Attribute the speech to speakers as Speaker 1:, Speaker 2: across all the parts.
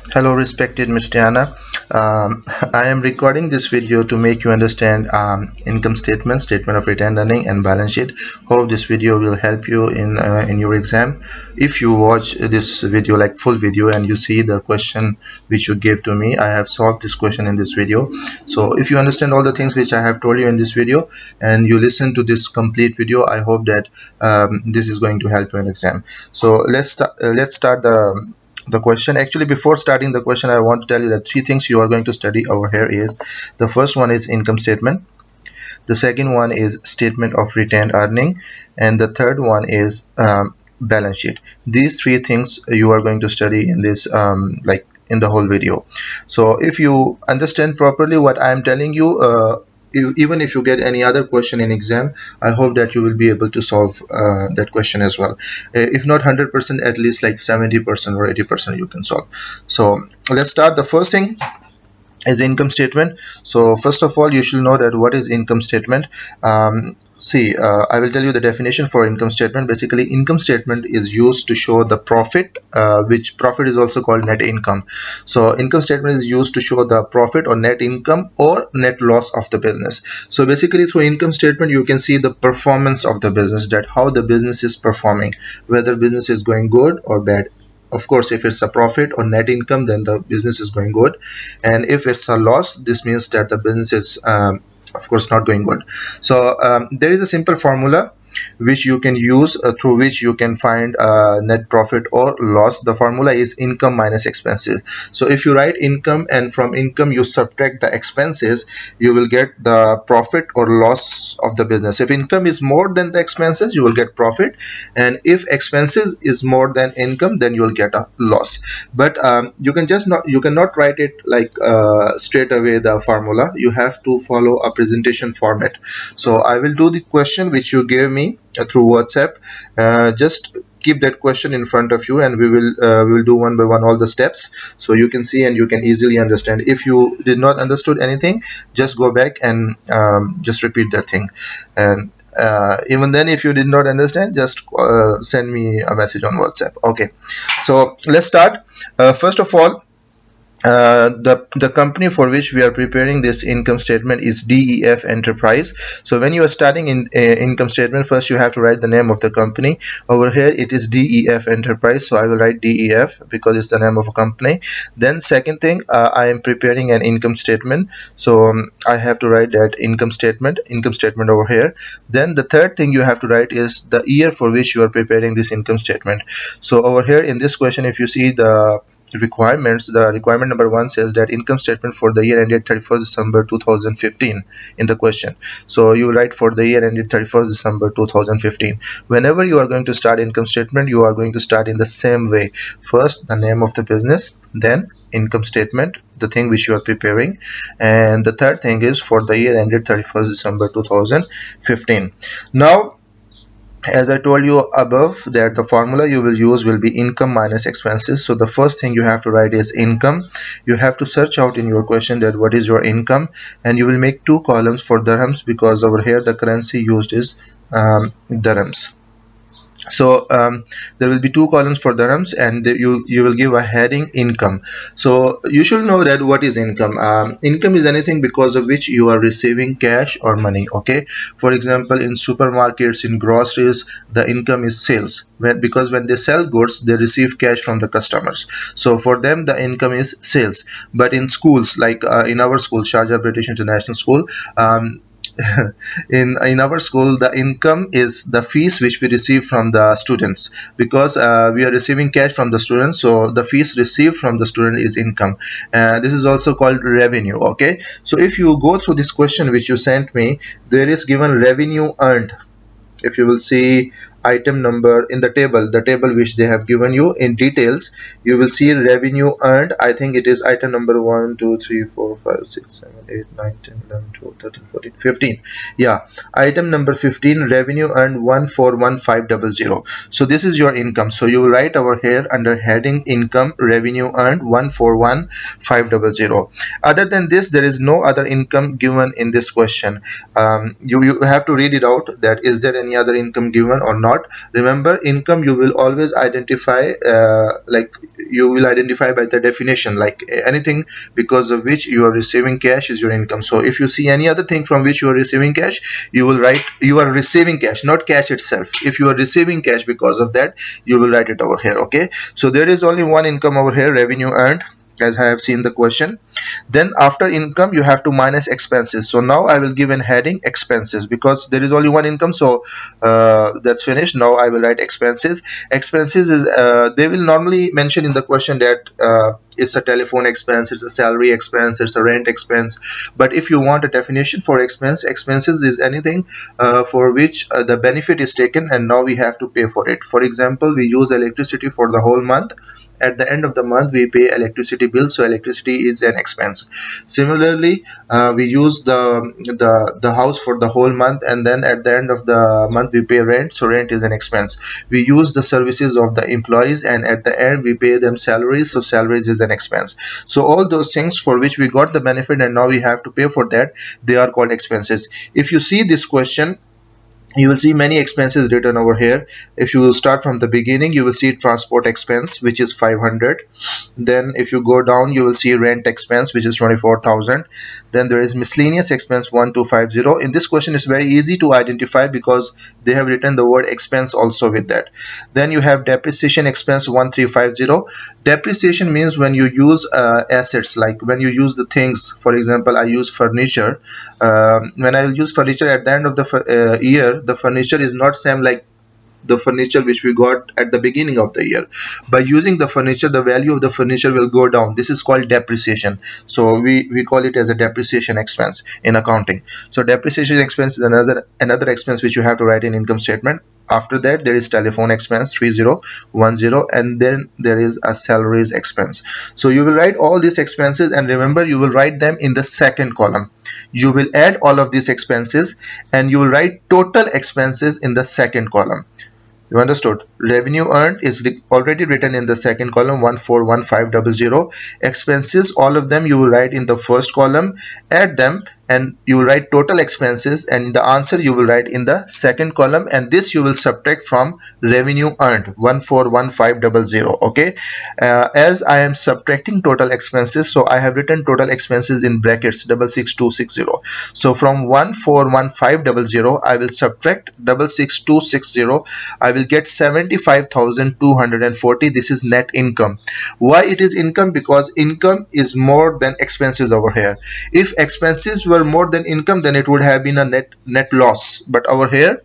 Speaker 1: Hello, respected Ms. Diana. I am recording this video to make you understand income statement, statement of retained earning, and balance sheet. Hope this video will help you in your exam. If you watch this video, like full video, and you see the question which you gave to me, I have solved this question in this video. So if you understand all the things which I have told you in this video, and you listen to this complete video, I hope that this is going to help you in exam. So let's start the question. Actually, before starting the question, I want to tell you that three things you are going to study over here is the first one is income statement, the second one is statement of retained earning, and the third one is balance sheet. These three things you are going to study in this like in the whole video. So if you understand properly what I am telling you, even if you get any other question in exam, I hope that you will be able to solve that question as well. If not 100%, at least like 70% or 80% you can solve. So let's start. The first thing is income statement. So first of all, you should know that what is income statement. I will tell you the definition for income statement. Basically, income statement is used to show the profit, which profit is also called net income. So income statement is used to show the profit or net income or net loss of the business. So basically, through income statement you can see the performance of the business, that how the business is performing, whether business is going good or bad. Of course, if it's a profit or net income, then the business is going good, and if it's a loss, this means that the business is of course not going good. So there is a simple formula which you can use, through which you can find net profit or loss. The formula is income minus expenses. So if you write income and from income you subtract the expenses, you will get the profit or loss of the business. If income is more than the expenses, you will get profit, and if expenses is more than income, then you will get a loss. But you cannot write it like straight away the formula. You have to follow a presentation format. So I will do the question which you gave me through WhatsApp. Just keep that question in front of you, and we will do one by one all the steps, so you can see and you can easily understand. If you did not understood anything, just go back and just repeat that thing. And even then, if you did not understand, just send me a message on WhatsApp. Okay, so let's start. First of all, the company for which we are preparing this income statement is DEF Enterprise. So when you are starting in income statement, first you have to write the name of the company. Over here it is DEF Enterprise, so I will write DEF because it's the name of a company. Then second thing, I am preparing an income statement, so I have to write that income statement over here. Then the third thing you have to write is the year for which you are preparing this income statement. So over here in this question, if you see the requirements, the requirement number 1 says that income statement for the year ended 31st December 2015 in the question. So you write for the year ended 31st December 2015. Whenever you are going to start income statement, you are going to start in the same way. First the name of the business, then income statement, the thing which you are preparing, and the third thing is for the year ended 31st December 2015. Now, as I told you above, that the formula you will use will be income minus expenses. So the first thing you have to write is income. You have to search out in your question that what is your income, and you will make two columns for dirhams, because over here the currency used is dirhams. So there will be two columns for dirhams, and you will give a heading income. So you should know that what is income. Income is anything because of which you are receiving cash or money. Okay, for example, in supermarkets, in groceries, the income is sales, because when they sell goods they receive cash from the customers, so for them the income is sales. But in schools, like in our school, Sharjah British International School, in our school, the income is the fees which we receive from the students, because we are receiving cash from the students, so the fees received from the student is income. This is also called revenue. Okay, so if you go through this question which you sent me, there is given revenue earned. If you will see item number in the table which they have given you in details, you will see revenue earned. I think it is item number 1 2 3 4 5 6 7 8 9 10 11 12 13 14 15. Yeah, item number 15, revenue earned 141500. So this is your income. So you will write over here under heading income, revenue earned 141500. Other than this, there is no other income given in this question. You have to read it out, that is there any other income given or not. not. Remember, income you will always identify like you will identify by the definition, like anything because of which you are receiving cash is your income. So if you see any other thing from which you are receiving cash, you will write you are receiving cash, not cash itself. If you are receiving cash because of that, you will write it over here. Okay, so there is only one income over here, revenue earned, as I have seen the question. Then after income you have to minus expenses. So now I will give an heading expenses because there is only one income. So that's finished. Now I will write expenses. Expenses is they will normally mention in the question that it's a telephone expense, it's a salary expense, it's a rent expense. But if you want a definition for expense, expenses is anything for which the benefit is taken and now we have to pay for it. For example, we use electricity for the whole month. At the end of the month we pay electricity bill, so electricity is an expense. Similarly, we use the house for the whole month and then at the end of the month we pay rent, so rent is an expense. We use the services of the employees and at the end we pay them salaries, so salaries is an expense. So all those things for which we got the benefit and now we have to pay for that, they are called expenses. If you see this question, you will see many expenses written over here. If you will start from the beginning, you will see transport expense, which is 500. Then if you go down, you will see rent expense, which is 24,000. Then there is miscellaneous expense 1250. In this question it's very easy to identify because they have written the word expense also with that. Then you have depreciation expense 1350. Depreciation means when you use assets, like when you use the things. For example, I use furniture. When I use furniture at the end of the year, the furniture is not same like the furniture which we got at the beginning of the year. By using the furniture, the value of the furniture will go down. This is called depreciation. So we call it as a depreciation expense in accounting. So depreciation expense is another expense which you have to write in income statement. After that there is telephone expense 3010, and then there is a salaries expense. So you will write all these expenses and remember you will write them in the second column. You will add all of these expenses and you will write total expenses in the second column. You understood? Revenue earned is already written in the second column, 141500. Expenses, all of them you will write in the first column, add them and you will write total expenses, and the answer you will write in the second column, and this you will subtract from revenue earned 141500. Okay, as I am subtracting total expenses, so I have written total expenses in brackets 66260. So from 141500 I will subtract 66260. I will get 75,240. This is net income. Why it is income? Because income is more than expenses over here. If expenses were more than income, then it would have been a net loss, but over here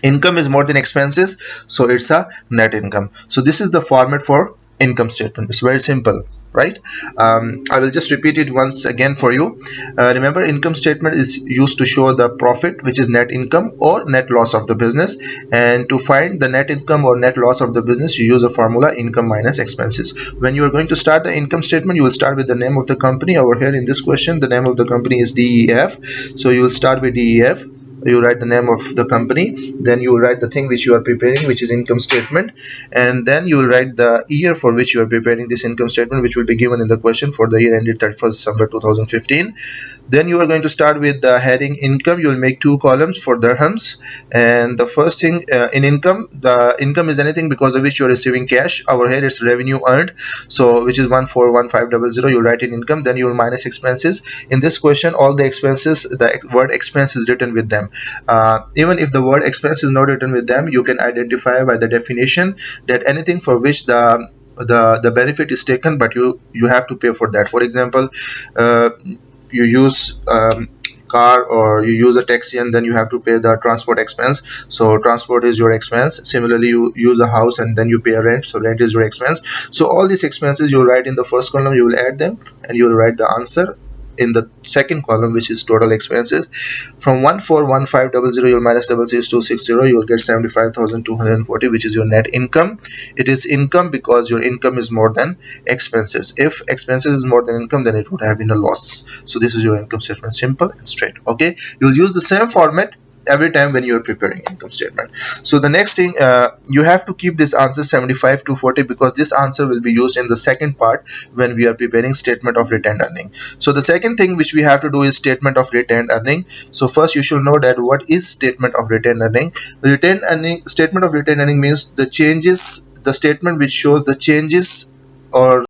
Speaker 1: income is more than expenses, so it's a net income. So this is the format for income statement. It's very simple, right? I will just repeat it once again for you. Remember, income statement is used to show the profit, which is net income or net loss of the business, and to find the net income or net loss of the business you use a formula, income minus expenses. When you are going to start the income statement, you will start with the name of the company. Over here in this question the name of the company is DEF, so you will start with DEF. You write the name of the company, then you will write the thing which you are preparing, which is income statement, and then you will write the year for which you are preparing this income statement, which will be given in the question for the year ended 31st December 2015. Then you are going to start with the heading income. You will make two columns for dirhams, and the first thing in income, the income is anything because of which you are receiving cash. Over here it's revenue earned, so which is 141500. You will write in income, then you will minus expenses. In this question all the expenses, the word expense is written with them. Even if the word expense is not written with them, you can identify by the definition that anything for which the benefit is taken, but you have to pay for that. For example, you use car or you use a taxi and then you have to pay the transport expense, so transport is your expense. Similarly, you use a house and then you pay a rent, so rent is your expense. So all these expenses you will write in the first column, you will add them and you will write the answer in the second column, which is total expenses. From 141500 you will minus 66260, you will get 75,240, which is your net income. It is income because your income is more than expenses. If expenses is more than income, then it would have been a loss. So this is your income statement, simple and straight. Okay, you will use the same format every time when you are preparing income statement. So the next thing, you have to keep this answer 75 to 40, because this answer will be used in the second part when we are preparing statement of retained earning. So the second thing which we have to do is statement of retained earning. So first you should know that what is statement of retained earning. Retained earning, statement of retained earning means the changes, the statement which shows the changes or